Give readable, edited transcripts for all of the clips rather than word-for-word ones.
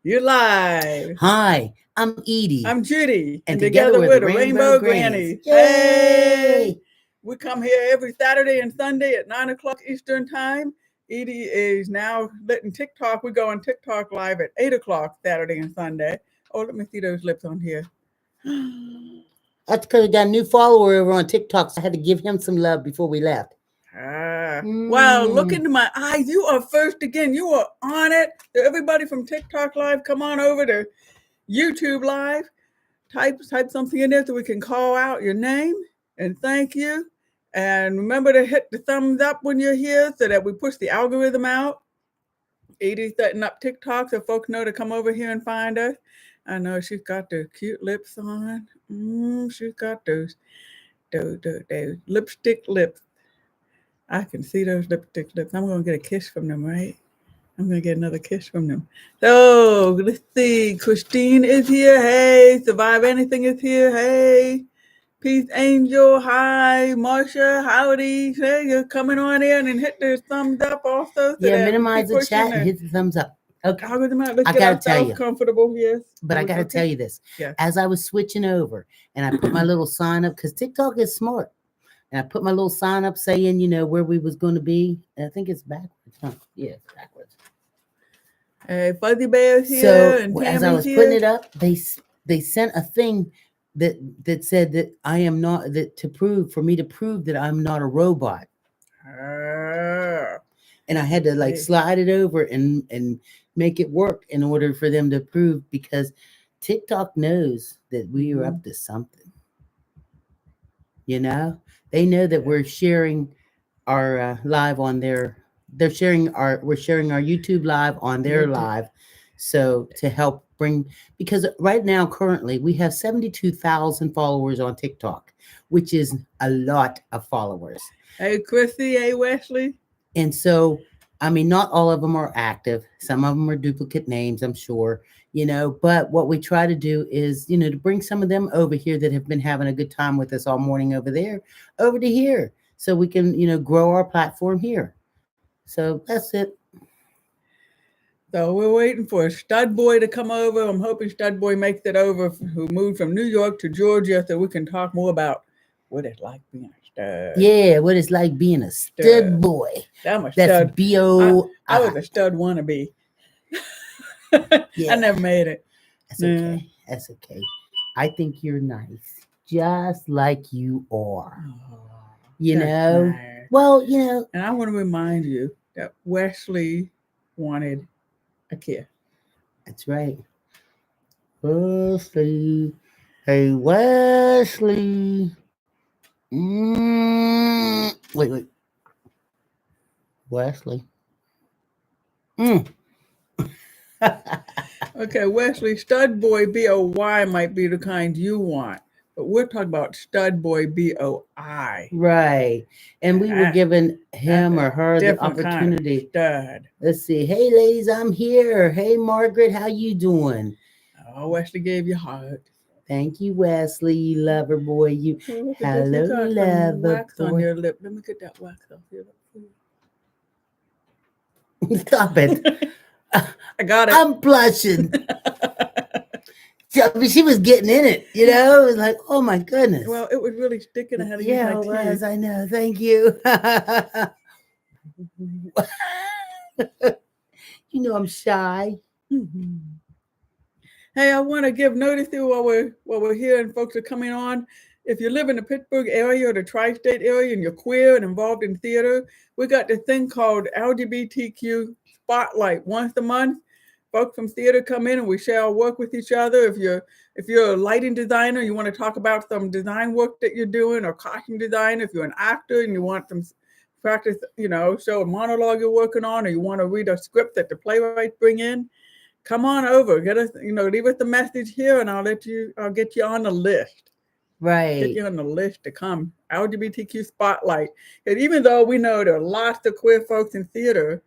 You're live. Hi, I'm Edie, I'm Judy, and and together together we're we're the the Rainbow Rainbow Grannies. Grannies. Hey! Yay! We come here every Saturday and Sunday at 9 o'clock Eastern Time. Edie is now letting TikTok. We go on TikTok live at 8 o'clock Saturday and Sunday. Oh, let me see those lips on here. That's because we got a new follower over on TikTok, so I had to give him some love before we left. Wow, look Mm. into my eyes. You are first again. You are on it. Everybody from TikTok Live, come on over to YouTube Live. Type something in there so we can call out your name and thank you. And remember to hit the thumbs up when you're here so that we push the algorithm out. Edie's setting up TikTok so folks know to come over here and find us. I know she's got the cute lips on. She's got those lipstick lips. I can see those lipstick lips. I'm gonna get a kiss from them, right? I'm gonna get another kiss from them. So let's see. Christine is here. Hey, Survive Anything is here. Hey, Peace Angel. Hi, Marsha. Howdy. Hey, you're coming on in and hit the thumbs up also so Yeah, that we keep minimize the pushing chat and the hit the thumbs up. Okay, algorithm out. Let's I get gotta tell ourselves you, comfortable. Yes. but I gotta tell you this. Yeah. As I was switching over and I put my little sign up, because TikTok is smart, and I put my little sign up saying, where we was going to be. And I think it's backwards. Huh? Yeah, it's backwards. Hey, Fuzzy Bear's here So and as I Tammy's was putting here. it up, they sent a thing that said that I am not that to prove for me to prove that I'm not a robot, and I had to like Hey. slide it over and make it work in order for them to prove, because TikTok knows that we are up to something. They know that we're sharing our live on their. They're sharing our we're sharing our YouTube live on their live, so to help bring, because right now currently we have 72,000 followers on TikTok, which is a lot of followers. Hey, Chrissy. Hey, Wesley. And so, I mean, not all of them are active. Some of them are duplicate names, I'm sure, but what we try to do is, to bring some of them over here that have been having a good time with us all morning over there, over to here, so we can, grow our platform here. So that's it. So we're waiting for Stud Boy to come over. I'm hoping Stud Boy makes it over, who moved from New York to Georgia, so we can talk more about what it's like being a stud. Yeah, what it's like being a stud boy. I'm a That's stud. I was BOI. a stud wannabe. I Yeah, never made it. that's okay. That's okay. I think you're nice, just like you are. Oh, You that's know? nice. Well, And I want to remind you that Wesley wanted a kiss. that's right. Wesley. Hey, Wesley. Wait. Wesley. Mm. Okay, Wesley, Stud Boy BOY might be the kind you want, but we're talking about Stud Boy BOI. Right. And we were That's, giving that's him a or her the different kind of opportunity. stud. Let's see. Hey, ladies, I'm here. Hey, Margaret, how you doing? Oh, Wesley gave you heart. Thank you, Wesley, you lover boy. You Oh, look at this. You hello, got some lover wax on boy. your lip. Let me get that wax off your Stop it. lip. I got it. I'm blushing. She was getting in it, It was like, oh my goodness. Well, it was really sticking. I had to use Yeah, my it was. teeth. I know. Thank you. I'm shy. Mhm. Hey, I want to give notice to while we're here and folks are coming on. If you live in the Pittsburgh area or the tri-state area and you're queer and involved in theater, we got this thing called LGBTQ Spotlight once a month. Folks from theater come in and we share our work with each other. If you're a lighting designer, you want to talk about some design work that you're doing, or costume design. If you're an actor and you want some practice, show a monologue you're working on, or you want to read a script that the playwrights bring in, come on over. Get us, leave us a message here, and I'll get you on the list. Get Right. you on the list to come. LGBTQ Spotlight. And even though we know there are lots of queer folks in theater,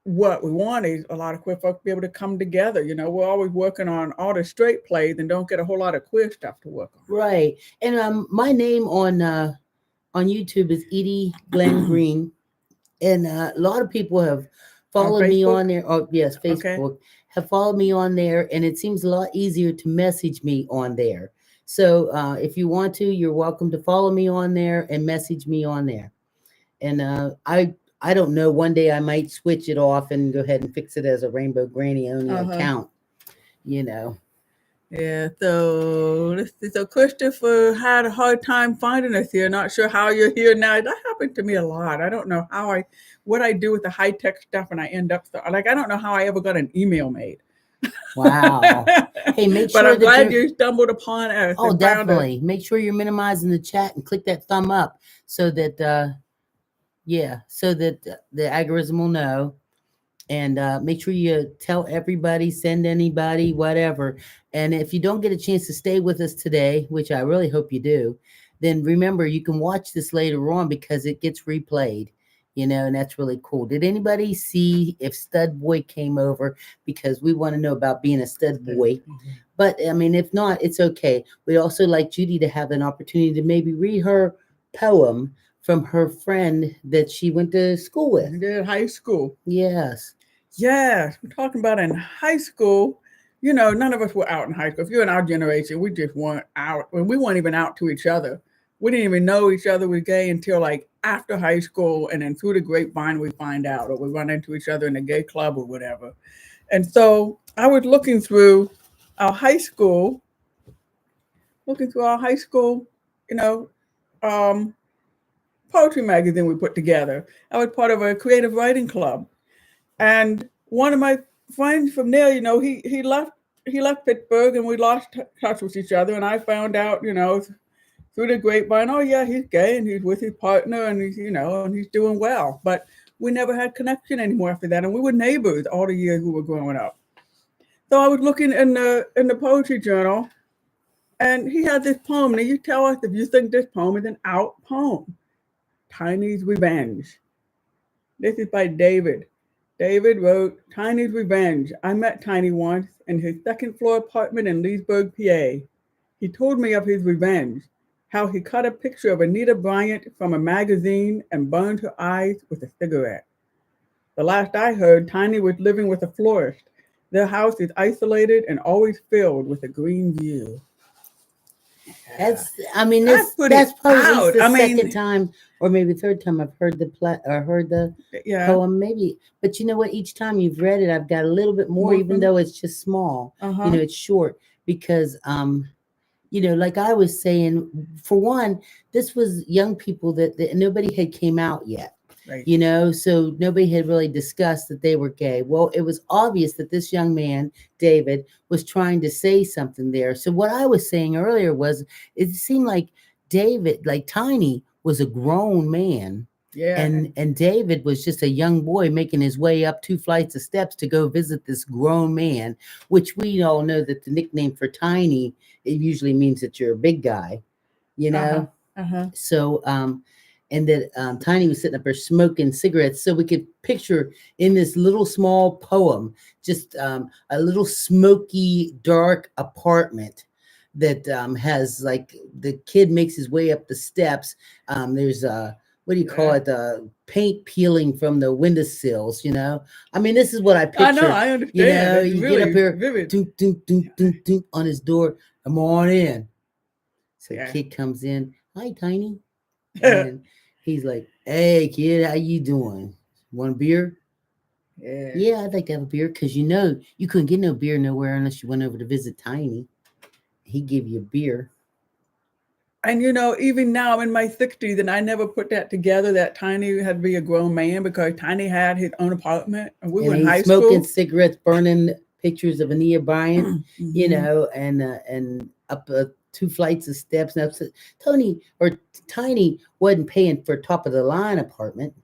what we want is a lot of queer folks to be able to come together. We're always working on all the straight plays and don't get a whole lot of queer stuff to work Right. And my name on YouTube is Edie Glenn on. Green, and a lot of people have On followed me Facebook? on there. Oh, yes, Okay. Facebook. Have followed me on there, and it seems a lot easier to message me on there. So if you want to, you're welcome to follow me on there and message me on there. And I don't know. One day I might switch it off and go ahead and fix it as a Rainbow Granny only Uh-huh. account. You know. Yeah, so let's see. So Christopher had a hard time finding us here. Not sure how you're here now. That happened to me a lot. I don't know what I do with the high tech stuff, and I end up like I don't know how I ever got an email made. Wow. Hey, make But sure I'm that glad you're. you stumbled upon us Oh, and found us. definitely. Make sure you're minimizing the chat and click that thumb up so that yeah, so that the algorithm will know. And make sure you tell everybody, send anybody, whatever. And if you don't get a chance to stay with us today, which I really hope you do, then remember you can watch this later on because it gets replayed. And that's really cool. Did anybody see if Stud Boy came over? Because we want to know about being a stud boy. But I mean, if not, it's okay. We'd also like Judy to have an opportunity to maybe read her poem from her friend that she went to school with. We did high school. Yes. Yes, we're talking about in high school. None of us were out in high school. If you're in our generation, we just weren't out. Well, we weren't even out to each other. We didn't even know each other was gay until like after high school, and then through the grapevine we find out, or we run into each other in a gay club or whatever. And so I was our high school, looking through our high school, you know, um, poetry magazine we put together. I was part of a creative writing club, and one of my friends from there, he left Pittsburgh, and we lost touch with each other. And I found out, through the grapevine, oh yeah, he's gay and he's with his partner, and he's doing well. But we never had connection anymore after that, and we were neighbors all the years we were growing up. So I was looking in the poetry journal, and he had this poem. Now you tell us if you think this poem is an out poem. Tiny's Revenge. This is by David. David wrote, Tiny's Revenge. I met Tiny once in his second floor apartment in Leesburg, PA. He told me of his revenge, how he cut a picture of Anita Bryant from a magazine and burned her eyes with a cigarette. The last I heard, Tiny was living with a florist. Their house is isolated and always filled with a green view. Yeah. I mean, That's pretty that's probably at least out. the I second mean, time or maybe third time I've heard or heard the yeah. poem. Maybe, but you know what? Each time you've read it, I've got a little bit more, More even from it. though it's just small. Uh-huh. It's short because like I was saying, for one, this was young people that nobody had came out yet. Right. So nobody had really discussed that they were gay. Well, it was obvious that this young man, David, was trying to say something there. So what I was saying earlier was it seemed like David, like Tiny, was a grown man. Yeah. And David was just a young boy making his way up 2 flights of steps to go visit this grown man, which we all know that the nickname for Tiny, it usually means that you're a big guy, Uh-huh. Uh-huh. So and that Tiny was sitting up there smoking cigarettes. So we could picture in this little small poem, just a little smoky, dark apartment that has like the kid makes his way up the steps. There's what do you call it? Paint peeling from the windowsills, I mean, this is what I picture. I know, I understand. It's You really get up here, vivid. dunk, dunk, dunk, dunk, dunk, on his door. Come on in. So Yeah. kid comes in. Hi, Tiny. And he's like, hey, kid, how you doing? Want a beer? Yeah, I'd like to have a beer because you couldn't get no beer nowhere unless you went over to visit Tiny. He gave you a beer. And even now I'm in my 60s, and I never put that together that Tiny had to be a grown man, because Tiny had his own apartment, and we were in high smoking school. cigarettes, burning pictures of Anita Bryant, Mhm. and up 2 flights of steps. Now, Tiny wasn't paying for top of the line apartment,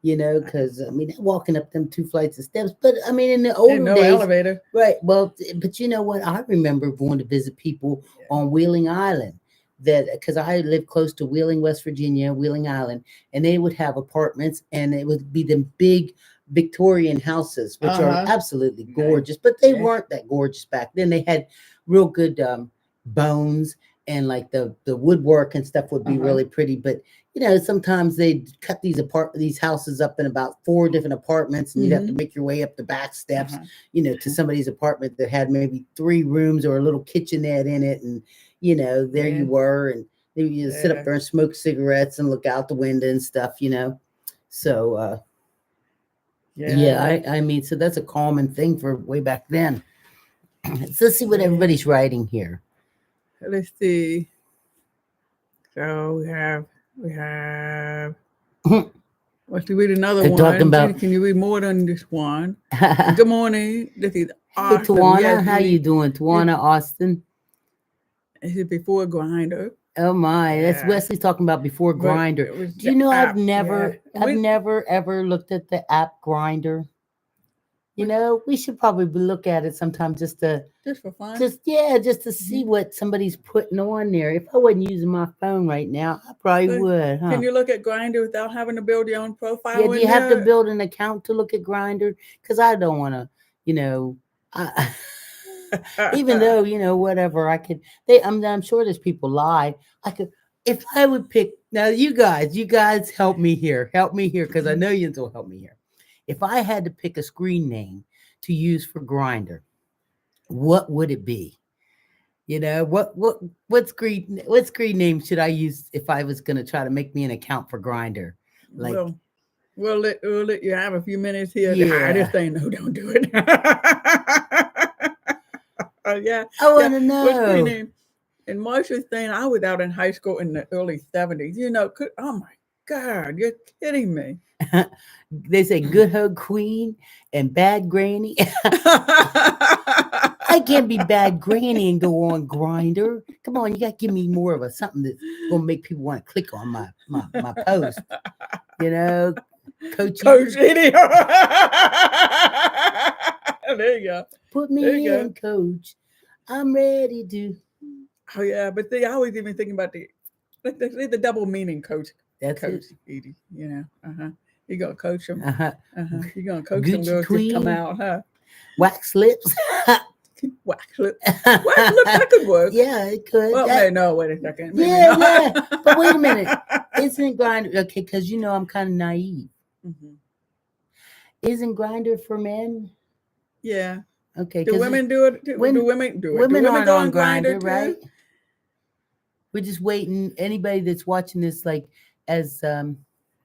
because I mean, walking up them 2 flights of steps. But I mean, in the older no days, elevator. right? Well, but you know what? I remember going to visit people on Wheeling Island. That because I lived close to Wheeling, West Virginia, Wheeling Island, and they would have apartments, and it would be them big Victorian houses, which are absolutely gorgeous, but they weren't that gorgeous back then. They had real good bones, and like the woodwork and stuff would be really pretty. But sometimes they'd cut these houses up in about 4 different apartments, and you'd have to make your way up the back steps, to somebody's apartment that had maybe 3 rooms or a little kitchenette in it, and there you were, and then you just sit up there and smoke cigarettes and look out the window and stuff, So I mean, so that's a common thing for way back then. So let's see what everybody's writing here. Let's see. So we have. Let's read another one. Talking about, can you read more than this one? Good morning. This is Austin. Hey, Tawana, how you doing, Tawana Austin? This is before Grinder. Oh my, that's Wesley's talking about before Grinder. Do you know I've never ever looked at the app Grinder? We should probably look at it sometime just for fun. Just to see what somebody's putting on there. If I wasn't using my phone right now, I probably would. Huh? Can you look at Grinder without having to build your own profile? Yeah, do you have to build an account to look at Grinder? Because I don't want to, even though, whatever I could. I'm sure there's people lie. I could, if I would pick. Now, you guys help me here, because I know you will help me here. If I had to pick a screen name to use for Grinder, what would it be? What screen name should I use if I was going to try to make me an account for Grinder? Like, we'll let you have a few minutes here. Yeah. This thing, no, don't do it. I want to know. What screen name? And Marsha's thing, I was out in high school in the early 70s. Oh my God, you're kidding me. They say good hug queen and bad granny. I can't be bad granny and go on Grinder. Come on, you got to give me more of something that's going to make people want to click on my post. Coach Edie. There you go. Put me in, Coach. I'm ready to. Oh yeah, but I always even thinking about the double meaning, Coach. That's Coach it. Edie. You gonna coach them. You gonna coach Gucci them girls queen. To come out, huh? Wax lips. Wax lips. Wax lips, that could work. Yeah, it could. Well, wait a second. Maybe yeah. But wait a minute. Isn't Grinder okay? Because I'm kind of naive. Isn't Grinder for men? Yeah. Okay. Do women do it? Do women do it? Women aren't on Grinder, right? We're just waiting. Anybody that's watching this, like, as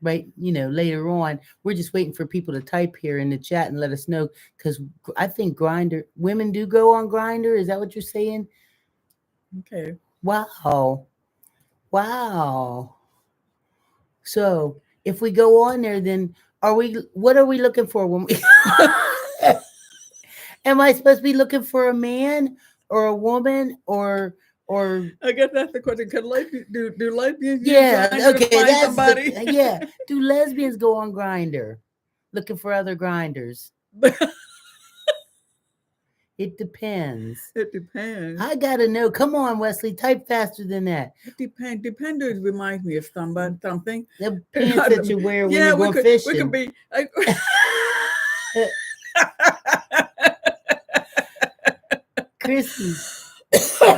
right, later on, we're just waiting for people to type here in the chat and let us know, because I think Grinder, women do go on Grinder. Is that what you're saying? Okay. Wow. So if we go on there, then what are we looking for when we? Am I supposed to be looking for a man or a woman or? I guess that's the question. Can lesbians do lesbians? Okay, that's somebody. Do lesbians go on Grinder, looking for other grinders? It depends. It depends. I gotta know. Come on, Wesley, type faster than that. It depends. Dependers reminds me of something. The pants that you wear when you go fishing. We could be. Chrissy.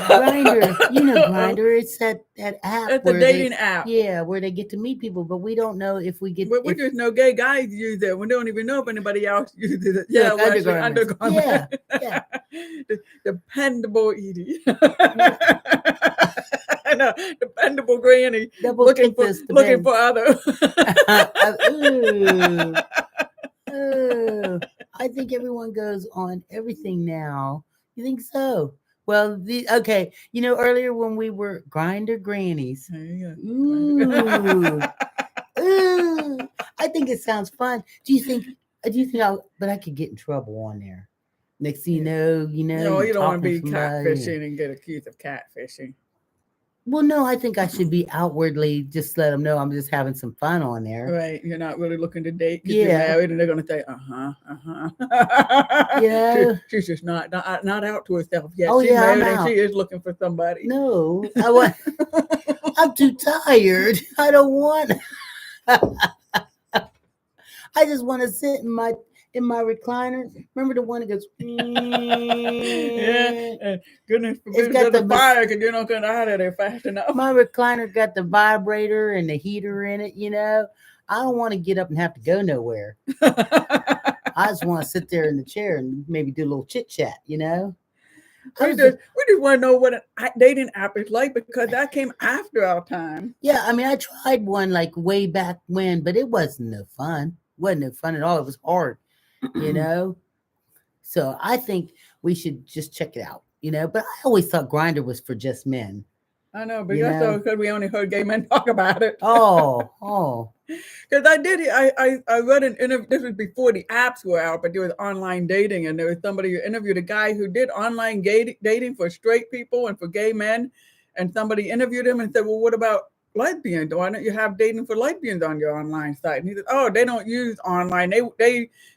Grinder, Grinder. It's that app. It's a dating app. Yeah, where they get to meet people, but we don't know if we get. But we just know gay guys use it. We don't even know if anybody else uses it. Yeah, undergarments. Yeah. Dependable Edie. Dependable granny. Looking for other. I think everyone goes on everything now. You think so? Well, okay. Earlier when we were Grinder Grannies. Ooh. I think it sounds fun. Do you think but I could get in trouble on there. Next thing you know, No, you don't want to be catfishing and get accused of catfishing. Well, no, I think I should be outwardly just let them know I'm just having some fun on there. Right. You're not really looking to date. You're married, and they're going to say, She's just not out to herself yet. Oh, she's married I'm and she is looking for somebody. No, I'm too tired. I don't want. I just want to sit in my in my recliner. Remember the one that goes? Yeah, and goodness It's forbid got there's a the fire because you're not going out of there fast enough. My recliner got the vibrator and the heater in it. I don't want to get up and have to go nowhere. I just want to sit there in the chair and maybe do a little chit chat. We just want to know what a dating app is like because that came after our time. Yeah, I mean, I tried one like way back when, but it wasn't no fun. Wasn't no fun at all. It was hard, So I think we should just check it out, But I always thought Grindr was for just men. I know, but that's so because we only heard gay men talk about it. Oh. Because I read an interview. This was before the apps were out, but there was online dating, and there was somebody who interviewed a guy who did online dating for straight people and for gay men, and somebody interviewed him and said, "Well, what about lesbians? Why don't you have dating for lesbians on your online site?" And he said, "Oh, they don't use online.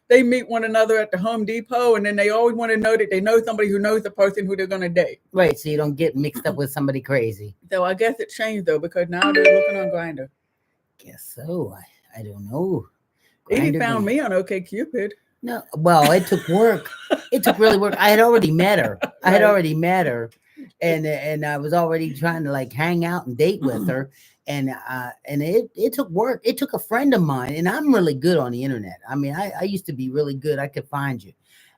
They meet one another at the Home Depot, and then they always want to know that they know somebody who knows the person who they're going to date." Right, so you don't get mixed up with somebody crazy. So I guess it changed though because now they're looking on Grindr. Guess so. I don't know. Edie found me on OkCupid. No, well, it took work. It took really work. I had already met her. And I was already trying to like hang out and date with her. And it took work. It took a friend of mine, and I'm really good on the internet. I mean, I used to be really good. I could find you,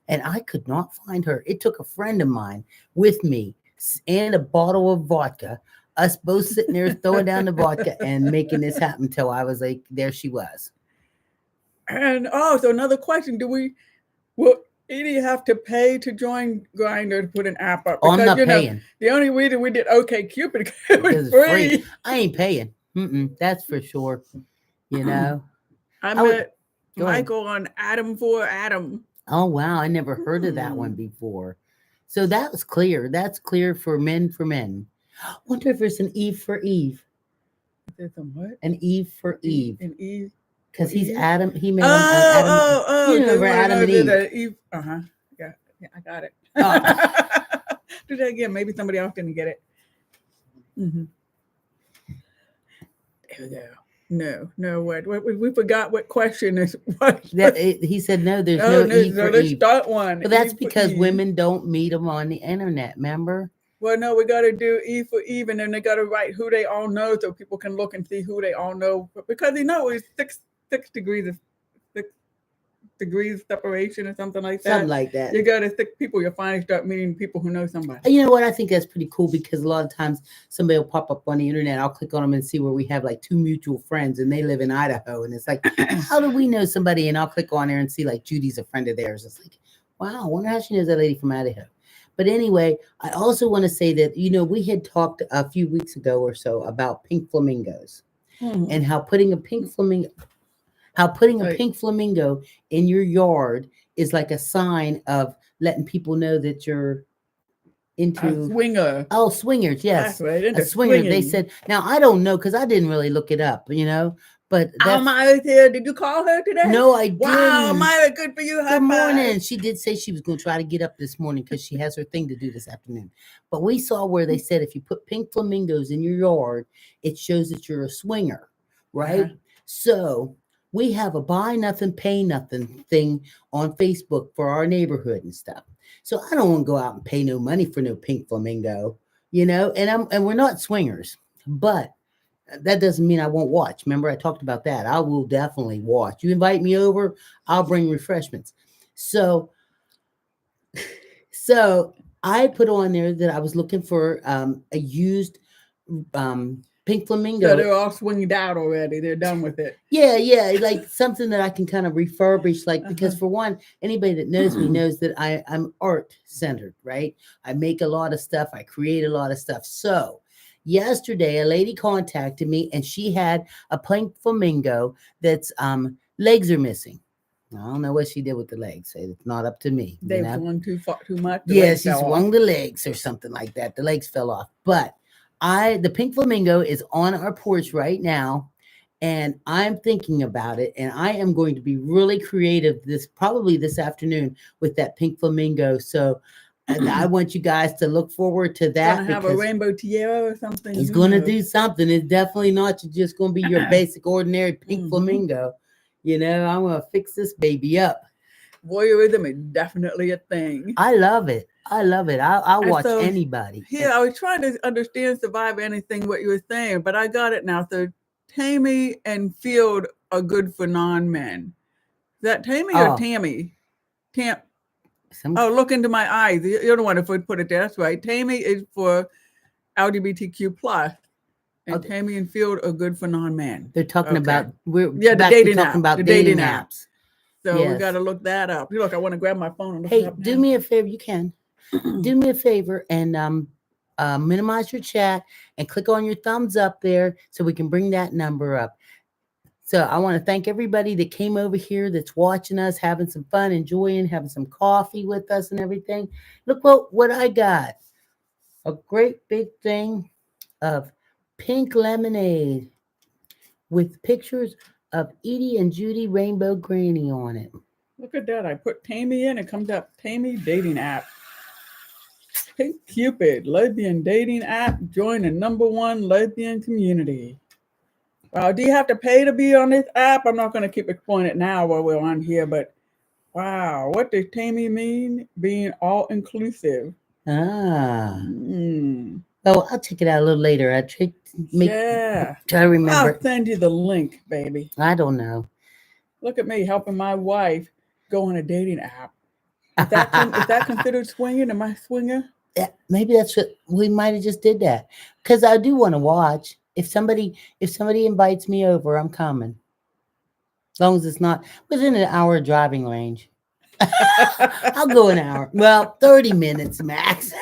and I could not find her. It took a friend of mine with me and a bottle of vodka, us both sitting there throwing down the vodka and making this happen until I was like, there she was. And so another question: will Edie have to pay to join Grindr to put an app up? Because, I'm not paying. The only reason we did OkCupid it was free. I ain't paying. That's for sure. I met Michael on Adam for Adam. Oh wow, I never heard of that one before. So that was clear. That's clear for men. I wonder if there's an Eve for Eve. There's a what? An Eve for Eve. An Eve. Because he's Adam. He made him Adam. You remember Adam and Eve? Yeah, I got it. Do that again. Maybe somebody else didn't get it. Mm-hmm. There we go. No. What? We forgot what question is. He said no. There's no Eve for let's Eve. Start one. But that's because women don't meet them on the internet. Remember? Well, no, we got to do Eve for Eve, and then they got to write who they all know, so people can look and see who they all know. Because it's 6 degrees separation or something like that. Something like that. You got to 6 people. You'll finally start meeting people who know somebody. You know what? I think that's pretty cool because a lot of times somebody will pop up on the internet. I'll click on them and see where we have like 2 mutual friends, and they live in Idaho. And it's like, how do we know somebody? And I'll click on there and see like Judy's a friend of theirs. It's like, wow, I wonder how she knows that lady from Idaho. But anyway, I also want to say that, we had talked a few weeks ago or so about pink flamingos and how putting a pink flamingo in your yard is like a sign of letting people know that you're into a swinger. Oh, swingers, yes. That's right. A swinger. They said, now I don't know because I didn't really look it up, But Myra's here. Did you call her today? No, I didn't. Wow, Myra, good for you. Good morning. She did say she was going to try to get up this morning because she has her thing to do this afternoon. But we saw where they said if you put pink flamingos in your yard, it shows that you're a swinger, right? Uh-huh. So we have a buy nothing, pay nothing thing on Facebook for our neighborhood and stuff. So I don't want to go out and pay no money for no pink flamingo, and we're not swingers, but that doesn't mean I won't watch. Remember, I talked about that. I will definitely watch. You invite me over, I'll bring refreshments. So I put on there that I was looking for a used pink flamingo. So they're all swinged out already. They're done with it. Yeah, like something that I can kind of refurbish, because for one, anybody that knows me knows that I'm art-centered, right? I make a lot of stuff. I create a lot of stuff. So yesterday, a lady contacted me, and she had a pink flamingo that's legs are missing. I don't know what she did with the legs. It's not up to me. They swung too much. Yeah, she swung the legs or something like that. The legs fell off. But the pink flamingo is on our porch right now, and I'm thinking about it, and I am going to be really creative probably this afternoon with that pink flamingo. So and I want you guys to look forward to that. Gonna have a rainbow tiara or something. He's going to do something. It's definitely not just going to be your basic, ordinary pink flamingo. I'm going to fix this baby up. voyeurism is definitely a thing. I love it. I love it. I'll And watch so anybody. here I was trying to understand survive anything what you were saying, but I got it now. So Tammy and Field are good for non-men. Is that Tammy or Oh, Tammy? Tam. some Oh, look into my eyes. You're the one who put it there. That's right. Tammy is for LGBTQ plus, and oh, Tammy and Field are good for non-men. they're talking Okay. about we're Yeah, the back to dating talking app. about The dating dating app. apps. So we got Yes. to look that up. Look, I want to grab my phone and look it Hey, up do now. me a favor. You can do me a favor and minimize your chat and click on your thumbs up there so we can bring that number up. So I want to thank everybody that came over here that's watching us, having some fun, enjoying, having some coffee with us and everything. Look what I got. A great big thing of pink lemonade with pictures of Edie and Judy Rainbow Granny on it. Look at that. I put Tammy in. It comes up Tammy dating app. Pink Cupid, lesbian dating app. Join the #1 lesbian community. Do you have to pay to be on this app? I'm not going to keep explaining it now while we're on here, but wow, what does Tammy mean? Being all inclusive. Ah. Mm, Oh, I'll check it out a little later. I try yeah. to remember. I'll send you the link, baby. I don't know. Look at me helping my wife go on a dating app. Is that considered swinging? Am I swinger? Yeah, maybe that's what we might have just did that because I do want to watch. If somebody invites me over, I'm coming. As long as it's not within an hour driving range. I'll go an hour. Well, 30 minutes max.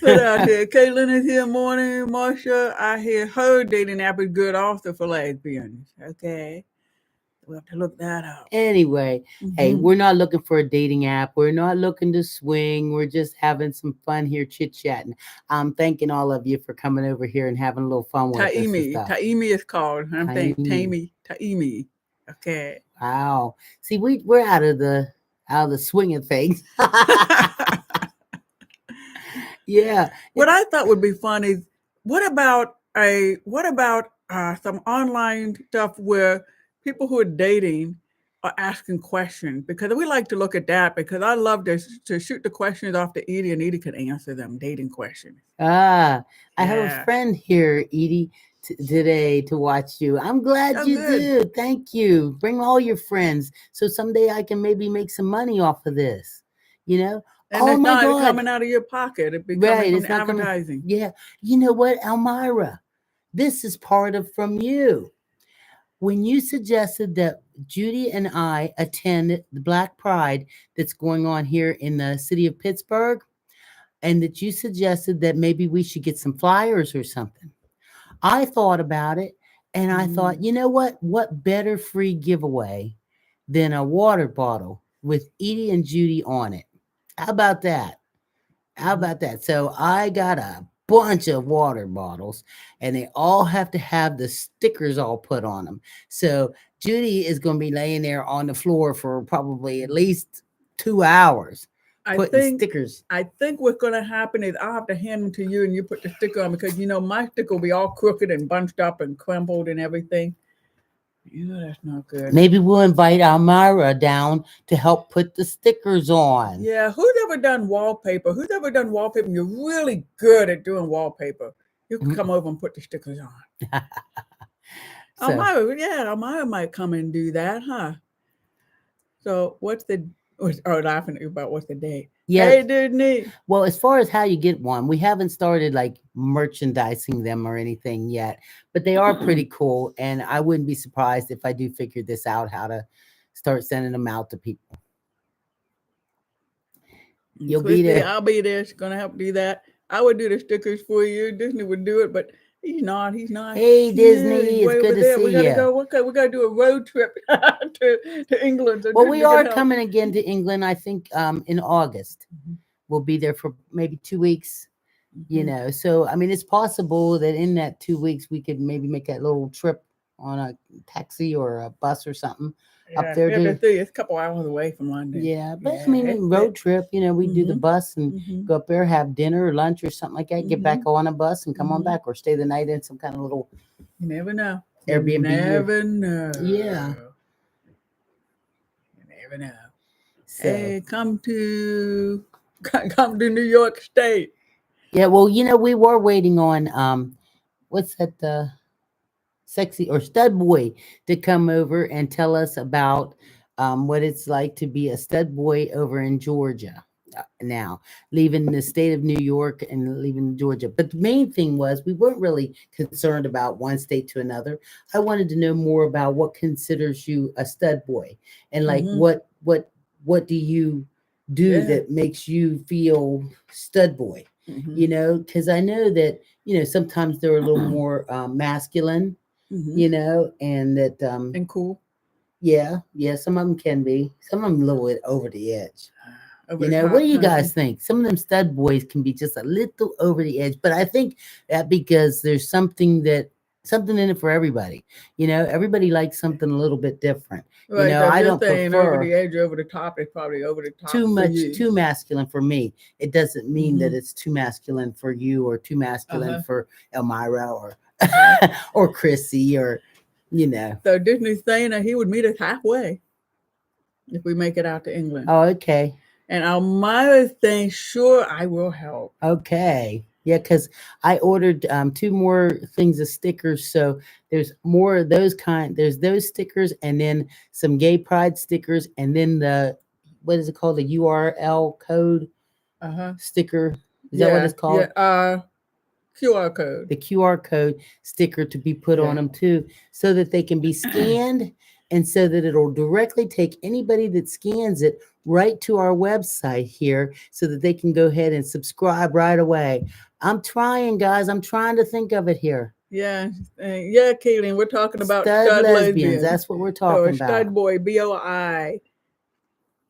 Put out here. Caitlin is here morning. Marsha, I hear her dating app is good also for lesbians. Okay. We'll have to look that up. Anyway, hey, Mhm. we're not looking for a dating app. We're not looking to swing. We're just having some fun here, chit chatting. I'm thanking all of you for coming over here and having a little fun with us and Taimi. stuff. Taimi is called. I'm saying Taimi. Taimi. Okay. Wow. See, we're out of the swing of things. Yeah. What I thought would be fun is what about some online stuff where people who are dating are asking questions, because we like to look at that, because I love to shoot the questions off to Edie and Edie can answer them dating questions. I have a Yeah. friend here, Edie, today to watch you. I'm glad Oh, you good. do. Thank you. Bring all your friends so someday I can maybe make some money off of this. You know? And Oh it's my not God. coming out of your pocket. It'd be coming Right. from It's the not coming. advertising. Yeah. You know what, Elmira? This is part of from you. When you suggested that Judy and I attend the Black Pride that's going on here in the city of Pittsburgh, and that you suggested that maybe we should get some flyers or something, I thought about it and I thought, you know what? What better free giveaway than a water bottle with Edie and Judy on it? How about that? How about that? So I got a bunch of water bottles and they all have to have the stickers all put on them. So Judy is going to be laying there on the floor for probably at least 2 hours I putting think stickers. what's going to happen is I'll have to hand them to you and you put the sticker on, because my sticker will be all crooked and bunched up and crumpled and everything. That's not good. Maybe we'll invite Elmira down to help put the stickers on. Yeah, who's ever done wallpaper? Who's ever done wallpaper? And you're really good at doing wallpaper. You can come over and put the stickers on. So, Elmira might come and do that, huh? So what's the? Laughing at you about what's the date? yeah. Hey, Disney. Well, as far as how you get one, we haven't started like merchandising them or anything yet, but they are pretty cool. And I wouldn't be surprised if I do figure this out, how to start sending them out to people. You'll be there. I'll be there. She's gonna help do that. I would do the stickers for you. Disney would do it, but he's not. Hey, Disney, it's good to see We gotta you. go. Okay, we gotta do a road trip to England. So Well, we Disney can are help. coming again to England, I think, in August. We'll be there for maybe 2 weeks, So, I mean, it's possible that in that 2 weeks, we could maybe make that little trip on a taxi or a bus or something up there. It's a couple hours away from London. Yeah, but I mean, road trip, we do the bus and go up there, have dinner or lunch or something like that, get back on a bus and come on back, or stay the night in some kind of little You never know. Airbnb. You never know. Yeah. You never know. So Hey, come to New York State. yeah, well, we were waiting on what's that sexy or stud boy to come over and tell us about what it's like to be a stud boy over in Georgia now, leaving the state of New York and leaving Georgia. But the main thing was we weren't really concerned about one state to another. I wanted to know more about what considers you a stud boy and like Mm-hmm. what do you do Yeah. that makes you feel stud boy? Mm-hmm. Because I know that sometimes they're a little more masculine, Mm-hmm. and that And cool. yeah, some of them can be, some of them a little bit over the edge. Over the What top, do you kind of guys thing. think? Some of them stud boys can be just a little over the edge, but I think that because there's something in it for everybody. Everybody likes something a little bit different. Right. So if I you're don't saying over prefer the edge, over the top, it's probably over the too top for much you. too masculine for me. It doesn't mean that Mm-hmm. it's too masculine for you or too masculine Uh-huh. for Elmira or Uh-huh. or Chrissy or you know. So Disney's saying that he would meet us halfway if we make it out to England. Oh, okay. And Elmira's saying, sure, I will help. Okay. Yeah, because I ordered 2 more things of stickers. So there's more of those kind. There's those stickers and then some gay pride stickers and then what is it called? The URL code Uh-huh. sticker. Is that what Yeah. it's called? Yeah. QR code. The QR code sticker to be put on Yeah. them too, so that they can be scanned and so that it'll directly take anybody that scans it right to our website here so that they can go ahead and subscribe right away. I'm trying, guys. I'm trying to think of it here. Yeah. Yeah, Kaylin, we're talking about Stud stud lesbians. lesbians. That's what we're So talking a stud about. boy, BOI.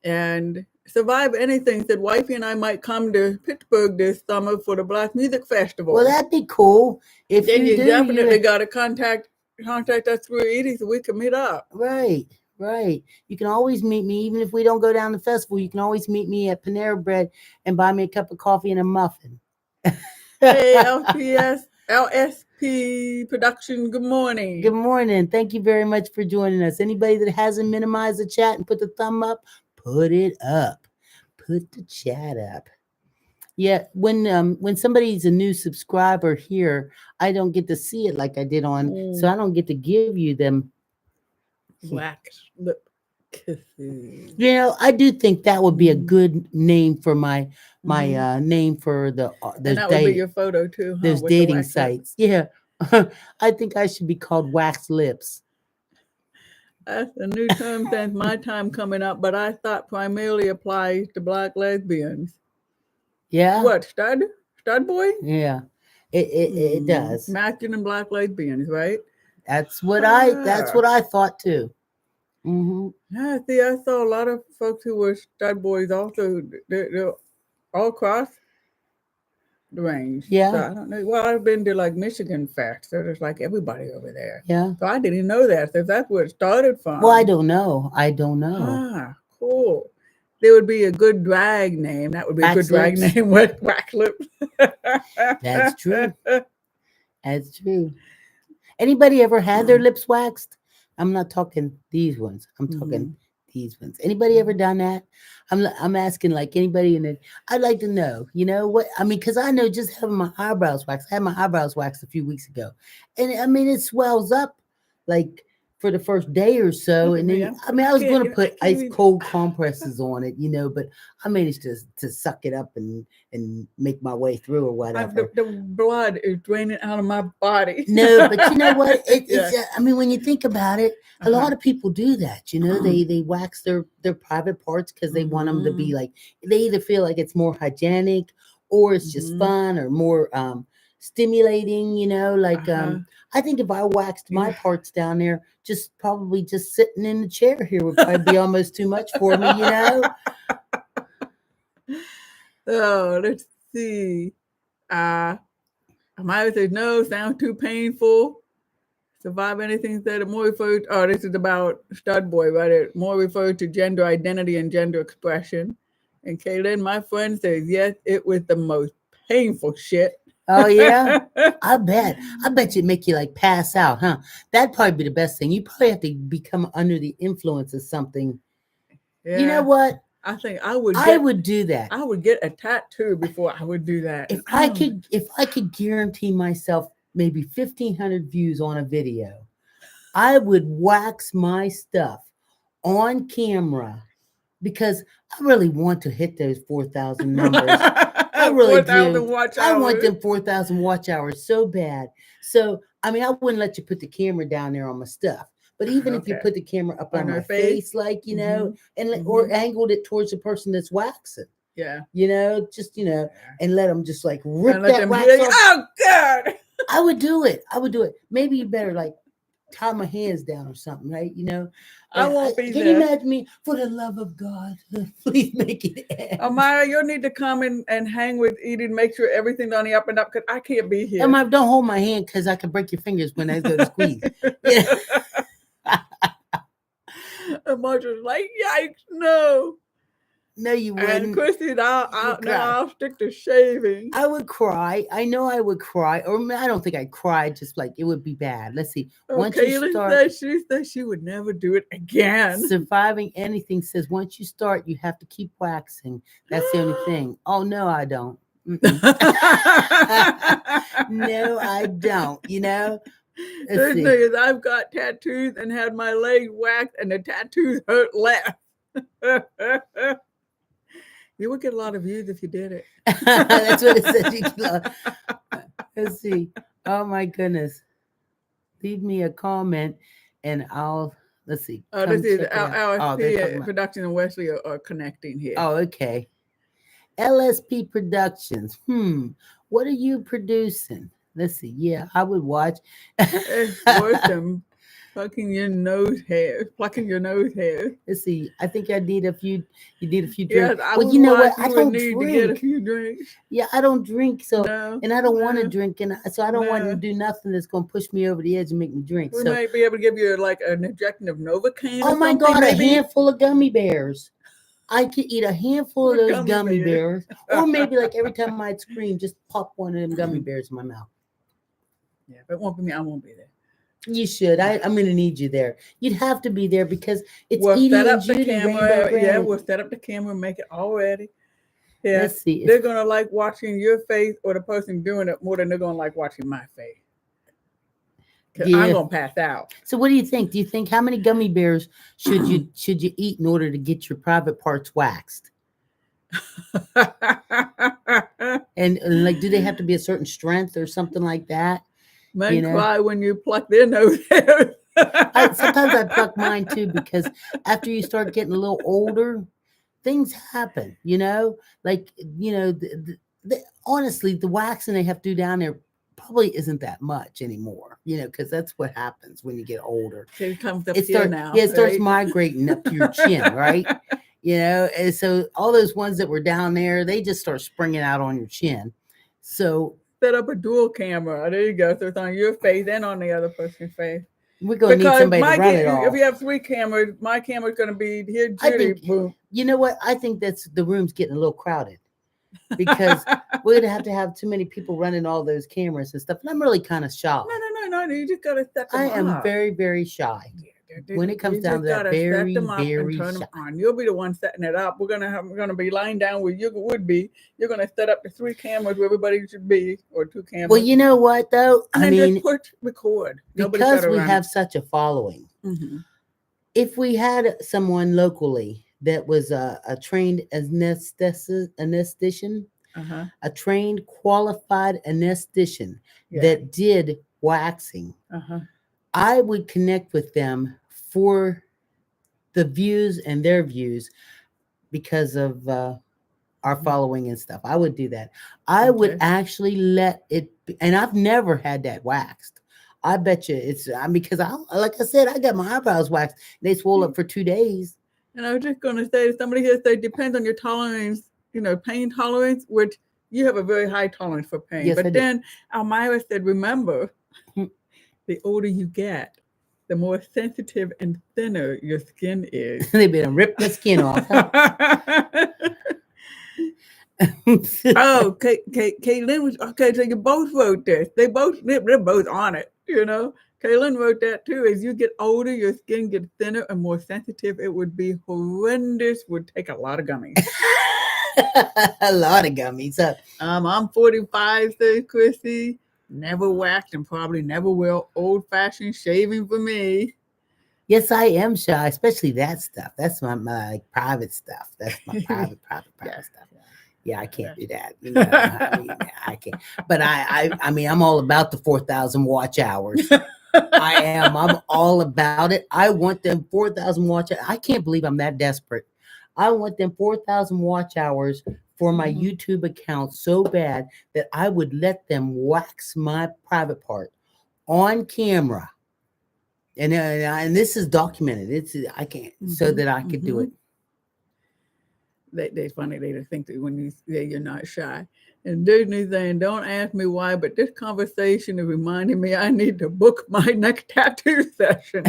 And Survive Anything said Wifey and I might come to Pittsburgh this summer for the Black Music Festival. Well, that'd be cool. If Then you you do, definitely got to contact us through Edie so we can meet up. right. Right. You can always meet me, even if we don't go down the festival. You can always meet me at Panera Bread and buy me a cup of coffee and a muffin. Hey, LSP Production, good morning. Good morning. Thank you very much for joining us. Anybody that hasn't minimized the chat and put the thumb up, put it up. Put the chat up. Yeah, when somebody's a new subscriber here, I don't get to see it like I did on, so I don't get to give you them. Wax lip kisses. I do think that would be a good name for my Mhm. name for the And those that would be date your photo too, huh? those With the dating wax lip. sites. Yeah, I think I should be called Wax Lips. That's a new term since my time coming up, but I thought primarily applies to black lesbians. Yeah, What, stud? Stud boy? yeah, it does. Masculine black lesbians, right? That's what Ah. I thought too. Hmm. Yeah, see, I saw a lot of folks who were stud boys also. They're all across the range. Yeah. So I don't know. Well, I've been to like Michigan Fest, so there's like everybody over there. Yeah. So I didn't know that. So that's where it started from. Well, I don't know. Ah, cool. There would be a good drag name. That would be a good Wax drag Lips. name with Wax Lips. That's true. That's true. Anybody ever had their lips waxed? I'm not talking these ones. I'm talking these ones. Anybody ever done that? I'm asking like anybody in it. I'd like to know. You know what? I mean, because I know just having my eyebrows waxed. I had my eyebrows waxed a few weeks ago, and I mean it swells up like for the first day or so, and then I was going to put ice cold compresses on it, but I managed to suck it up and make my way through or whatever. The blood is draining out of my body. No, but you know what? It's I mean, when you think about it, a lot of people do that. They wax their private parts because they want them to be like, they either feel like it's more hygienic or it's just fun or more stimulating. I think if I waxed my parts down there, probably just sitting in the chair here would probably be almost too much for me. So let's see. Amaya says no, sounds too painful. Survive Anything said it more refers. Oh, this is about stud boy, right? It more refers to gender identity and gender expression. And Kaylin, my friend, says yes, it was the most painful shit. Oh yeah, I bet you make you like pass out, huh? That'd probably be the best thing. You probably have to become under the influence of something. Yeah. You know what? I think I would. I would do that. I would get a tattoo before I would do that. If I could guarantee myself maybe 1,500 views on a video, I would wax my stuff on camera because I really want to hit those 4,000 numbers. I really 4,000 do. watch I want hours. them 4,000 watch hours so bad. So, I mean, I wouldn't let you put the camera down there on my stuff. But even if you Okay. put the camera up On on her my face? face, like, you know, Mhm. and or angled it towards the person that's waxing, Yeah. you know, just, you know, and let them just like And rip let that them wax hear you. off. Oh God. I would do it. I would do it. Maybe you better like tie my hands down or something, right? You know, I won't be can there. you imagine me? For the love of God, please make it end. Amara, you'll need to come and hang with Edie, make sure everything's on the up and up because I can't be here. Emma, don't hold my hand because I can break your fingers when I go to squeeze. Yeah. Amara's like, yikes, no. No, you And wouldn't. Christy, I'll stick to shaving. I would cry. I know I would cry. Or I don't think I'd cry, just like it would be bad. Let's see. Once you Caitlin start, she said she would never do it again. surviving anything says once you start, you have to keep waxing. That's the only thing. Oh, no, I don't. No, I don't. You know? The thing is, I've got tattoos and had my legs waxed, and the tattoos hurt less. You would get a lot of views if you did it. That's what it says. Let's see. Oh my goodness. Leave me a comment and let's see. This is our LSP Production and Wesley are connecting here. Oh, okay. LSP Productions. What are you producing? Let's see. Yeah, I would watch. It's worse than plucking your nose hairs. Let's see. I think I need a few. You need a few Yes, drinks. Well, you know what? I don't need drink. to get a few drinks. Yeah, I don't drink, so and I don't want to No. drink, and so I don't want to do nothing that's going to push me over the edge and make me drink. We So might be able to give you like an injection of Novocaine. oh or my something, God, maybe. a handful of gummy bears. I could eat a handful of those gummy bears. Or maybe like every time I'd scream, just pop one of them gummy bears in my mouth. Yeah, but it won't be me. I won't be there. You should. I'm going to need you there. You'd have to be there because it's we'll Edie set up and Judy, the camera. Rainbow Yeah, Grannies. we'll set up the camera and make it all ready. Yeah, let's see. They're going to like watching your face or the person doing it more than they're going to like watching my face. Because I'm going to pass out. So what do you think? Do you think how many gummy bears should you eat in order to get your private parts waxed? and like, do they have to be a certain strength or something like that? Men cry when you pluck their nose hairs. Sometimes I pluck mine too because after you start getting a little older, things happen. You know, like honestly, the waxing they have to do down there probably isn't that much anymore. You know, because that's what happens when you get older. It comes up here now. Yeah, it starts migrating up to your chin, right? You know, and so all those ones that were down there, they just start springing out on your chin. So set up a dual camera. There you go. So it's on your face and on the other person's face. We're going to need somebody to run it all. If you have 3 cameras, my camera's going to be here, Judy. Boom. You know what? I think the room's getting a little crowded because we're going to have too many people running all those cameras and stuff. And I'm really kind of shy. No. You just got to set them up. I am very, very shy. When it comes down to that, very, very turn shy. them on. You'll be the one setting it up. We're gonna be lying down where you would be. You're gonna set up the 3 cameras where everybody should be, or 2 cameras. Well, you know what though? And then just push record. Because we have such a following. Mm-hmm. If we had someone locally that was a trained anesthetician, a trained qualified anesthetician that did waxing, I would connect with them for the views and their views because of our following and stuff. I would do that. I would actually let it be, and I've never had that waxed. I bet you it's because like I said, I got my eyebrows waxed. They swole up for 2 days. And I was just going to say, somebody here said, depends on your tolerance, pain tolerance, which you have a very high tolerance for pain. Yes, but then Almira said, remember, the older you get, the more sensitive and thinner your skin is. They better rip the skin off. Huh? Caitlin was okay. So you both wrote this. They're both on it. Kaylin wrote that too. As you get older, your skin gets thinner and more sensitive. It would be horrendous. Would take a lot of gummies. A lot of gummies. So, I'm 45, says Chrissy. Never waxed and probably never will. Old-fashioned shaving for me. yes, I am shy, especially that stuff. That's my like, private stuff. That's my private Yeah. stuff. Yeah, I can't do that. You know, I mean, I can't. But I mean, I'm all about the 4,000 watch hours. I am. I'm all about it. I want them 4,000 watch. I can't believe I'm that desperate. I want them 4,000 watch hours for my Mhm. YouTube account so bad that I would let them wax my private part on camera. And this is documented. It's I can't so that I could do it. They funny. They just think that when you say you're not shy. And Disney saying, "Don't ask me why, but this conversation is reminding me I need to book my next tattoo session."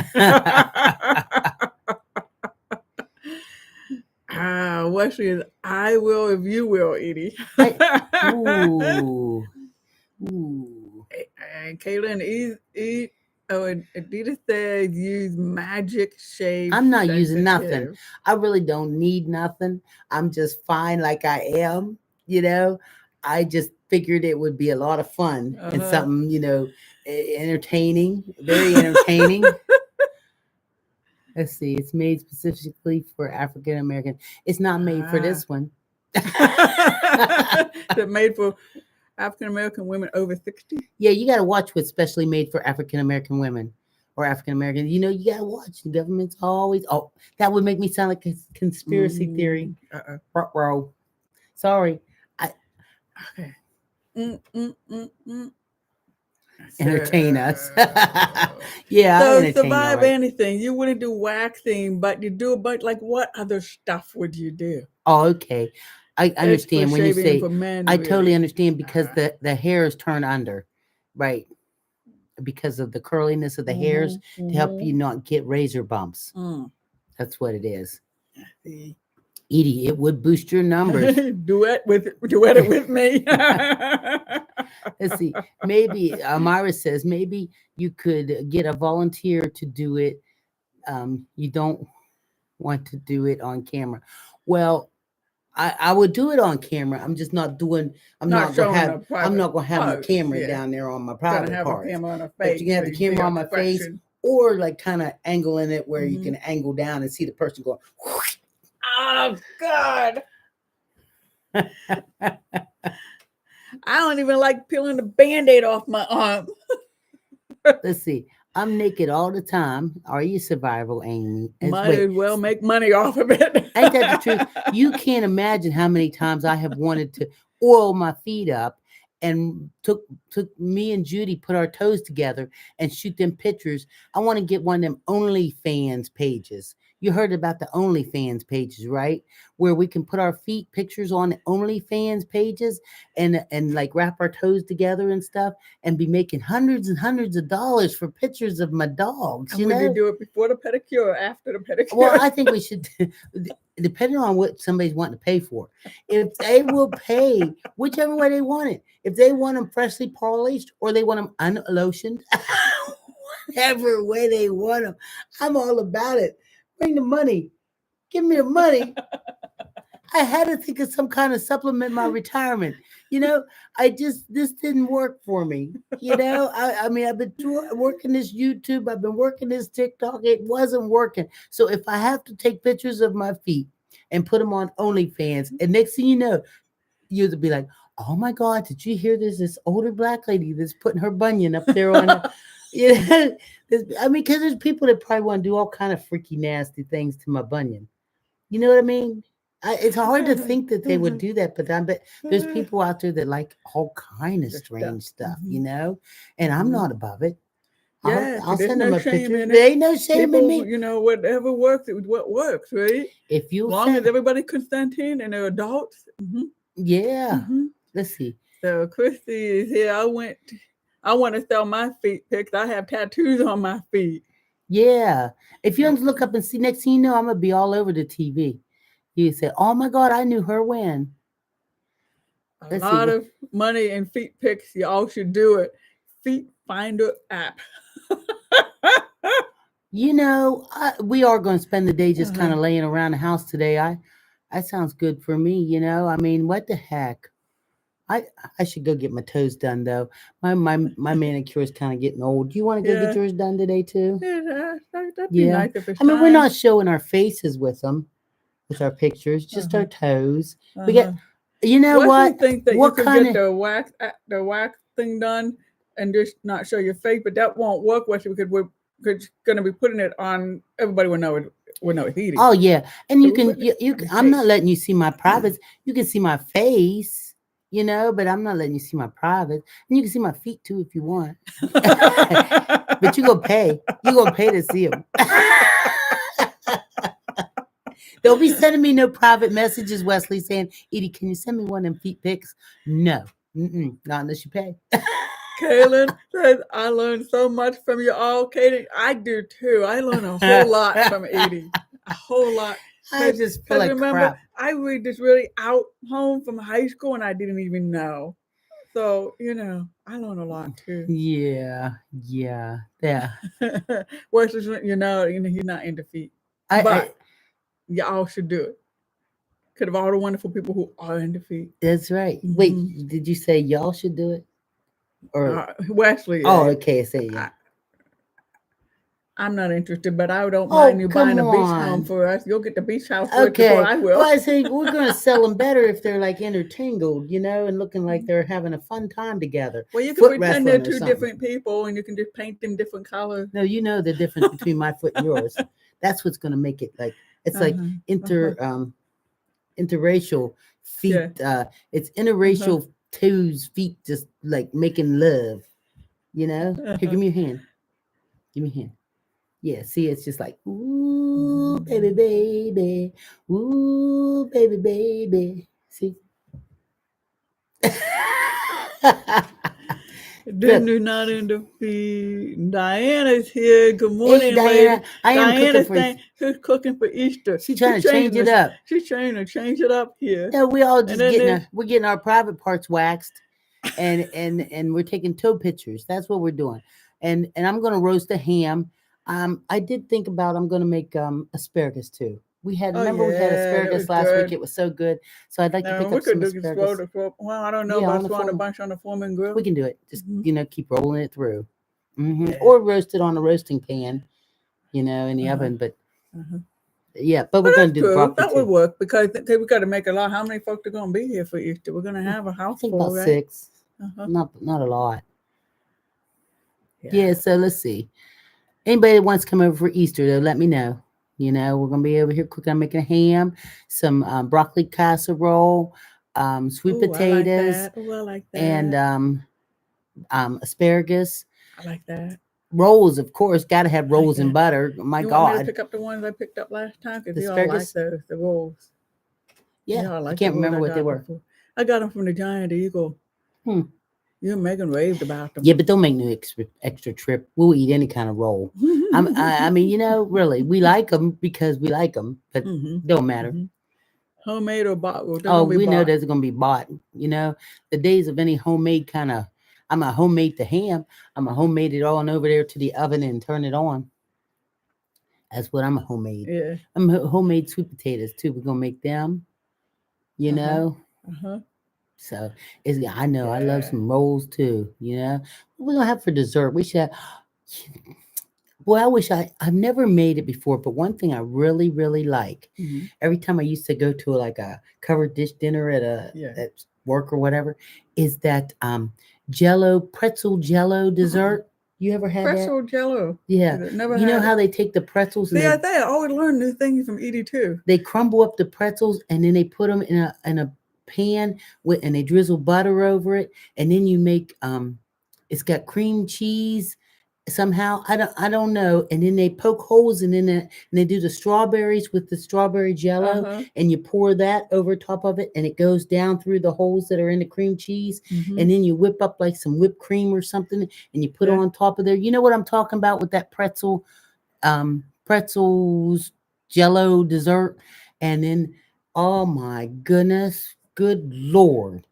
Wesley is, "I will if you will, Edie." Ooh. Ooh. And Kaylin, and Adidas says use magic shave. I'm not using nothing. sensitive. I really don't need nothing. I'm just fine like I am, you know. I just figured it would be a lot of fun and something, entertaining, very entertaining. Let's see. It's made specifically for African American. It's not made for this one. They're made for African American women over 60. Yeah, you got to watch what's specially made for African American women or African American. You know, you got to watch. The government's always. Oh, that would make me sound like a conspiracy theory. Bro. Sorry. Okay. Entertain us. Yeah. So survive anything. You wouldn't do waxing, but you do a bunch. Like, what other stuff would you do? Oh, okay. I understand when you say. For men, I totally understand because the hairs turn under, right? Because of the curliness of the hairs to help you not get razor bumps. That's what it is. Edie, it would boost your numbers. Duet it with me. Let's see. Maybe Amira says maybe you could get a volunteer to do it. You don't want to do it on camera. Well, I would do it on camera. I'm just not doing. I'm not gonna have my camera down there on my private part. But you can have the camera on my face, or like kind of angling it where you can angle down and see the person going. Oh God! I don't even like peeling the Band-Aid off my arm. Let's see. I'm naked all the time. Are you survival, Amy? Might as well make money off of it. Ain't that the truth? You can't imagine how many times I have wanted to oil my feet up and took me and Judy put our toes together and shoot them pictures. I want to get one of them OnlyFans pages. You heard about the OnlyFans pages, right? Where we can put our feet pictures on the OnlyFans pages and like wrap our toes together and stuff and be making hundreds and hundreds of dollars for pictures of my dogs. And we could do it before the pedicure or after the pedicure. Well, I think we should, depending on what somebody's wanting to pay for. If they will pay whichever way they want it. If they want them freshly polished or they want them unlotioned, whatever way they want them, I'm all about it. Bring the money. Give me the money. I had to think of some kind of supplement my retirement. This didn't work for me. I mean, I've been working this YouTube. I've been working this TikTok. It wasn't working. So if I have to take pictures of my feet and put them on OnlyFans, and next thing you know, you'll be like, oh my God, did you hear this older black lady that's putting her bunion up there on her? Because there's people that probably want to do all kind of freaky, nasty things to my bunion. You know what I mean? It's hard to think that they would do that, but I bet there's people out there that like all kind of strange stuff, and I'm not above it. Yeah, I'll send them a picture. There ain't no shame in me. Whatever works, what works, right? If you, as long as everybody consenting and they're adults. Yeah. Let's see. So Christy is here. I want to sell my feet pics. I have tattoos on my feet. Yeah. If you look up and see, next thing you know, I'm gonna be all over the TV. You say, "Oh my God, I knew her when." A lot of money in feet pics. Y'all should do it. Feet Finder app. We are going to spend the day just kind Uh-huh. of laying around the house today. That sounds good for me. I mean, what the heck? I I should go get my toes done though. My manicure is kind of getting old. Do you want to go get Yeah. yours done today too? Yeah, that'd be Yeah. nice if it's I mean, we're time. not showing our faces with our pictures, just our Uh-huh. toes. We Uh-huh. get. You know Wesley what? think that you What could kind get of? the wax thing done and just not show your face, but that won't work, Wesley, because we're going to be putting it on. Everybody will know it's Edie. Oh yeah, and So you we can put it you. on your I'm not face. letting you see my privates. You can see my face, but I'm not letting you see my privates. And you can see my feet too if you want. But you gonna pay. You gonna pay to see them. Don't be sending me no private messages, Wesley, saying, "Edie, can you send me one of them feet pics?" No, not unless you pay. Kaylin says, I learned so much from you all, Katie. I do too. I learned a whole lot from Edie. A whole lot. I just feel Because like remember, crap. I was just really out home from high school and I didn't even know. So, I learned a lot too. Yeah, yeah, yeah. Versus, he's not in defeat. I But y'all should do it. Because of all the wonderful people who are in defeat. That's right. Wait, Mm-hmm. did you say y'all should do it? Or Wesley, oh, okay, I say yeah. I'm not interested, but I don't mind Oh, you come buying a beach home on. for us. You'll get the beach house first before Okay. I Well, will. I say we're gonna sell them better if they're like intertangled, and looking like they're having a fun time together, Well, you can foot pretend they're wrestling or two something. different people, and you can just paint them different colors. No, you know the difference between my foot and yours. That's what's gonna make it like it's like Uh-huh. Uh-huh. interracial feet. Yeah. It's Uh-huh. interracial toes feet just like making love. Here, Uh-huh. give me your hand. Give me your hand. Yeah, see, it's just like, ooh, baby, Mm. baby, ooh, baby, baby. See? Then Good. you're not in defeat. Diana's here. Good Hey, morning, lady. Diana, I am cooking Diana's for. saying who's cooking for Easter. She trying to change it up. She's trying to change it up here. No, we all And just then there's we're getting our private parts waxed, and we're taking toe pictures. That's what we're doing. And I'm gonna roast a ham. I did think about I'm gonna make asparagus too. oh We had yeah, that was asparagus last week. good. It was so good. So I'd like to Now pick we up could some do this roll asparagus. to roll. Well, I don't know Yeah, on about the throwing a form. bunch on the foreman We grill. can do it. Just Hmm. keep rolling it through, Yeah. or roast it on a roasting pan, in the Uh-huh. oven. But Uh-huh. yeah, but Well, we're gonna that's do the true. broccoli That would too. work because we got to make a lot. How many folks are going to be here for Easter? We're going to have a I house think full, about right? 6. Uh-huh. Not a lot. Yeah. Yeah. So let's see. Anybody that wants to come over for Easter, though, let me know. We're gonna be over here cooking. I'm making a ham, some broccoli casserole, sweet Oh, I like potatoes, that. Oh, I like and that. asparagus. I like that. Rolls, of course, got to have I like rolls and that. butter. My You want me to God, pick up the ones I picked up last time? Because the you all like asparagus. those, the rolls. Yeah, Yeah, I I like the can't rolls remember I what they got were. before. I got them from the Giant Eagle. Hmm. You and Megan raved about them. Yeah, but don't make no extra trip. We'll eat any kind of roll. I mean, really, we like them because we like them, but Hmm. don't matter. Hmm. Homemade or bought? Well, they're Oh, going to be we know bought. there's gonna be bought. The days of any homemade kind of. I'm a homemade the ham. I'm a homemade it on over there to the oven and turn it on. That's what I'm a homemade. Yeah. I'm homemade sweet potatoes too. We're gonna make them. You Uh-huh. know. Uh-huh. So I know I love Yeah. some rolls too. What we gonna have for dessert? We should have. Boy, I wish I've never made it before, but one thing I really, really like, Hmm. every time I used to go to like a covered dish dinner Yeah. at work or whatever, is that pretzel jello dessert. You ever had that? Pretzel Jello. Yeah. Never You know had how it. they take the pretzels and See, I think I always learn new things from Edie too. they crumble up the pretzels and then they put them in a pan and they drizzle butter over it, and then you make it's got cream cheese somehow. I don't know, and then they poke holes and then and they do the strawberries with the strawberry jello, Uh-huh. and you pour that over top of it and it goes down through the holes that are in the cream cheese, Hmm. and then you whip up like some whipped cream or something and you put it Yeah. on top of there. You know what I'm talking about with that pretzels jello dessert, and then oh my goodness, good lord,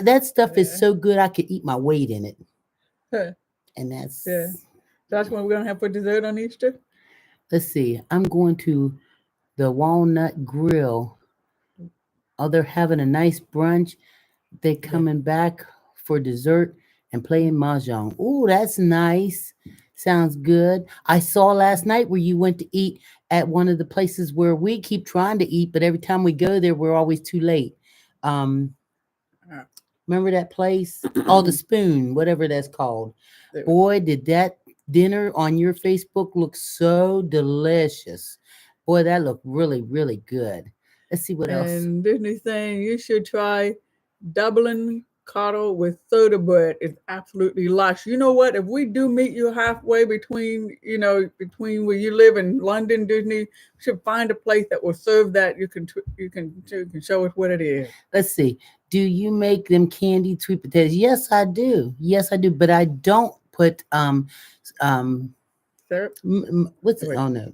that stuff is Yeah. so good I could eat my weight in it, Huh. and Yeah. that's That's what we're gonna have for dessert on Easter. Let's see. I'm going to the Walnut Grill. Oh, they're having a nice brunch. They Yeah. coming back for dessert and playing mahjong. Ooh, that's nice. Sounds good. I saw last night where you went to eat at one of the places where we keep trying to eat, but every time we go there, we're always too late. Um, Uh, Remember that place? Oh, the Spoon, whatever that's called. there- Boy, did that dinner on your Facebook look so delicious. Boy, that looked really, really good. Let's see what else. and Disney saying you should try Dublin coddle with soda bread. It's absolutely lush. You know what? If we do meet you halfway between, between where you live in London, Disney, we should find a place that will serve that. You can show us what it is. Let's see. Do you make them candied sweet potatoes? Yes, I do. Yes, I do. But I don't put um Syrup. what's it? Wait. Oh no.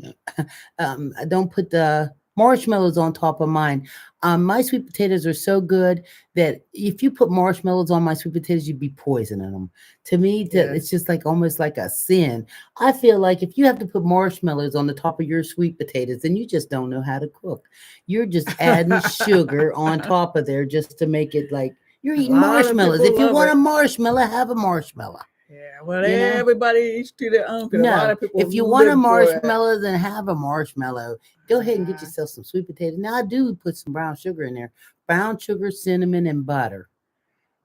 I don't put the marshmallows on top of mine. My sweet potatoes are so good that if you put marshmallows on my sweet potatoes, you'd be poisoning them. To me, Yeah. it's just like almost like a sin. I feel like if you have to put marshmallows on the top of your sweet potatoes, then you just don't know how to cook. You're just adding sugar on top of there just to make it like you're A eating lot of marshmallows. people If you love want a it. marshmallow, have a marshmallow. Yeah, well, You know? everybody each to their own. Because a lot No, of people if you want a live for it. marshmallow, then have a marshmallow. Go ahead and get Uh, yourself some sweet potatoes. Now I do put some brown sugar in there, brown sugar, cinnamon, and butter,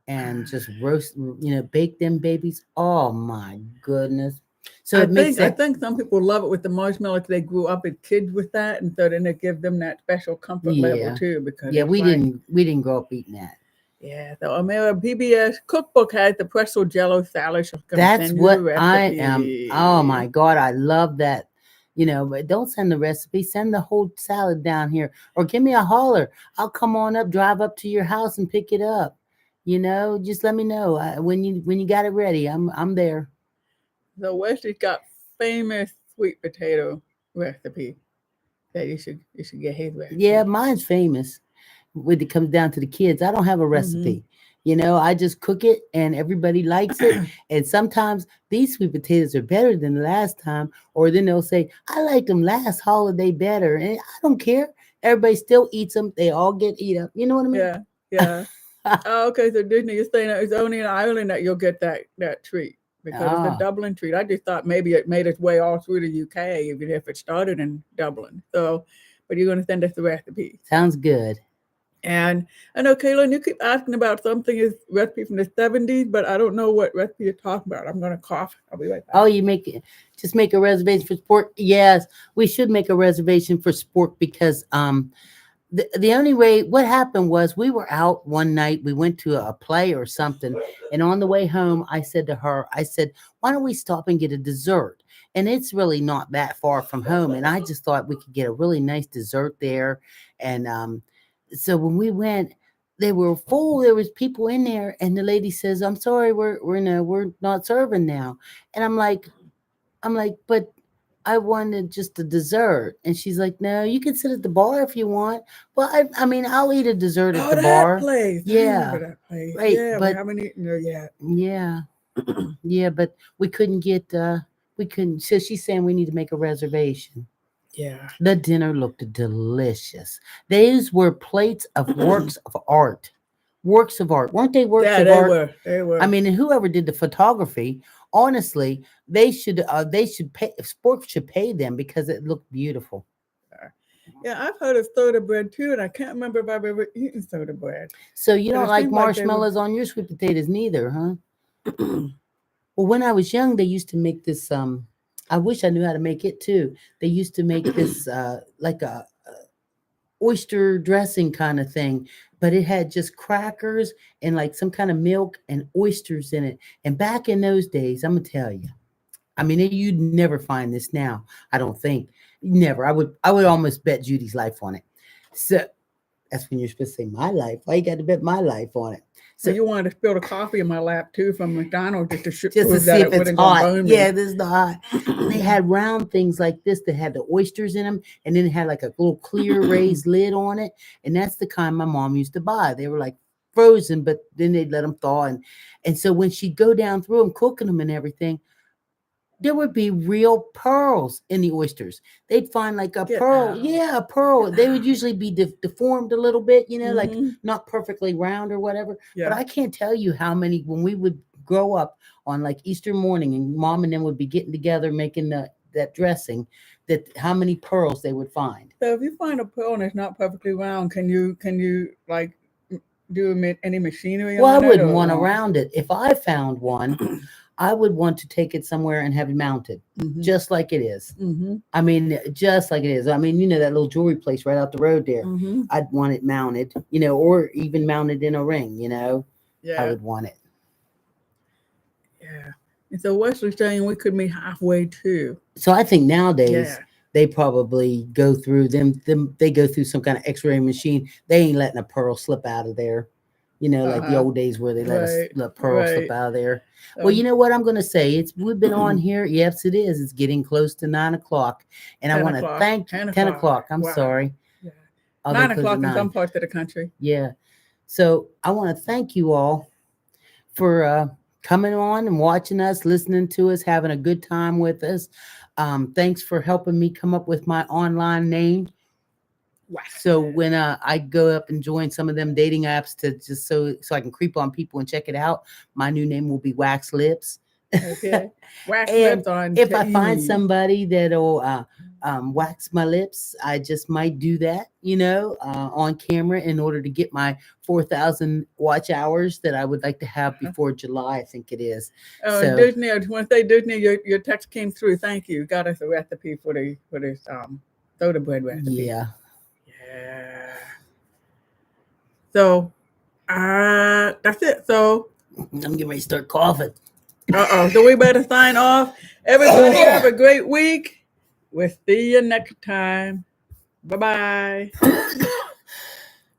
and just roast. Bake them babies. Oh my goodness! So I it makes think I that. think some people love it with the marshmallow 'cause they grew up as kids with that, and so then it gives them that special comfort level Yeah, too. Because yeah. it's We like, didn't grow up eating that. yeah, the Omega PBS cookbook has the pretzel Jello salad. She's gonna That's send you the what I am. Oh recipe. my God, I love that. But don't send the recipe. Send the whole salad down here, or give me a holler. I'll come on up, drive up to your house, and pick it up. Just let me know when you got it ready. I'm there. So Wesley's got famous sweet potato recipe that you should get his Yeah, recipe. mine's famous. When it comes down to the kids, I don't have a Hmm. recipe. I just cook it and everybody likes it. And sometimes these sweet potatoes are better than the last time. Or then they'll say, I liked them last holiday better. And I don't care. Everybody still eats them. They all get eat up. You know what I mean? Yeah, yeah. Oh, okay, so Disney is saying that it's only in Ireland that you'll get that treat because it's a Oh, Dublin treat. I just thought maybe it made its way all through the UK, even if it started in Dublin. So, but you're going to send us the recipe. sounds good. And I know, Kaylin, you keep asking about something is recipe from the 70s, but I don't know what recipe you're talking about. I'm going to cough. I'll be right Oh, back. just make a reservation for sport. Yes, we should make a reservation for sport because the only way what happened was we were out one night, we went to a play or something, and on the way home I said to her, I said, why don't we stop and get a dessert? And it's really not that far from home, and I just thought we could get a really nice dessert there. And so when we went, they were full, there was people in there, and the lady says, I'm sorry, we're no, we're not serving now. And I'm like, but I wanted just a dessert. And she's like, no, you can sit at the bar if you want. Well, I mean, I'll eat a dessert at Oh, the that bar. place. I remember Yeah. that place. Right. Yeah, we But haven't eaten there yet. yeah. Yeah. But we couldn't. So she's saying we need to make a reservation. Yeah. The dinner looked delicious. These were plates of works of art. Works of art. Weren't they works Yeah, of they art? were. They I were. mean, and whoever did the photography, honestly, they should pay sports should pay them because it looked beautiful. Yeah, I've heard of soda bread too, and I can't remember if I've ever eaten soda bread. So you But don't it like seemed like they were. marshmallows on your sweet potatoes neither, huh? Well, when I was young, they used to make this. I wish I knew how to make it too. They used to make this like a oyster dressing kind of thing, but it had just crackers and like some kind of milk and oysters in it. And back in those days, I'm gonna tell you. I mean, you'd never find this now. I don't think. Never. I would almost bet Judy's life on it. So that's when you're supposed to say my life. Why you got to bet my life on it? Well, So you wanted to spill the coffee in my lap too from McDonald's just to just to prove see that if it it's wasn't gonna hot. burn me. Yeah, this is the hot. They had round things like this that had the oysters in them, and then it had like a little clear raised lid on it, and that's the kind my mom used to buy. They were like frozen, but then they'd let them thaw, and so when she'd go down through them, cooking them and everything, there would be real pearls in the oysters. They'd find like a Get pearl. out. Yeah, a pearl. They would usually be deformed a little bit, like Mhm. not perfectly round or whatever. But Yeah. I can't tell you how many, when we would grow up on like Easter morning and mom and them would be getting together making that dressing, that how many pearls they would find. So if you find a pearl and it's not perfectly round, can you like do any machinery Well, I on it wouldn't or want to no? round it. If I found one, I would want to take it somewhere and have it mounted, Mhm. just like it is. Mhm. I mean, just like it is. I mean, that little jewelry place right out the road there. Mhm. I'd want it mounted, or even mounted in a ring, I Yeah. would want it. Yeah. And so Wesley's saying we could meet halfway too. So I think nowadays Yeah. they probably go through they go through some kind of x-ray machine. They ain't letting a pearl slip out of there. Like the old days where they let pearl slip out of there. Well, you know what I'm going to say? We've been on here. Yes, it is. It's getting close to 9:00. And I 10 want to o'clock. thank 10 10 o'clock. o'clock. I'm Wow. sorry. Yeah. Oh, 9 they close at o'clock in some 9. parts of the country. Yeah. So I want to thank you all for coming on and watching us, listening to us, having a good time with us. Thanks for helping me come up with my online name. WAXED. So when I go up and join some of them dating apps to just so I can creep on people and check it out, my new name will be Wax Lips. Okay. Wax And lips on if I find TV. somebody that'll wax my lips, I just might do that, on camera in order to get my 4,000 watch hours that I would like to have before July, I think it is. So Disney, I just want to say, Disney, your text came through. Thank you. Got us a recipe for this soda bread recipe. yeah. Yeah. So that's it. So I'm getting ready to start coughing. So we better sign off. Everybody have a great week. We'll see you next time. Bye-bye.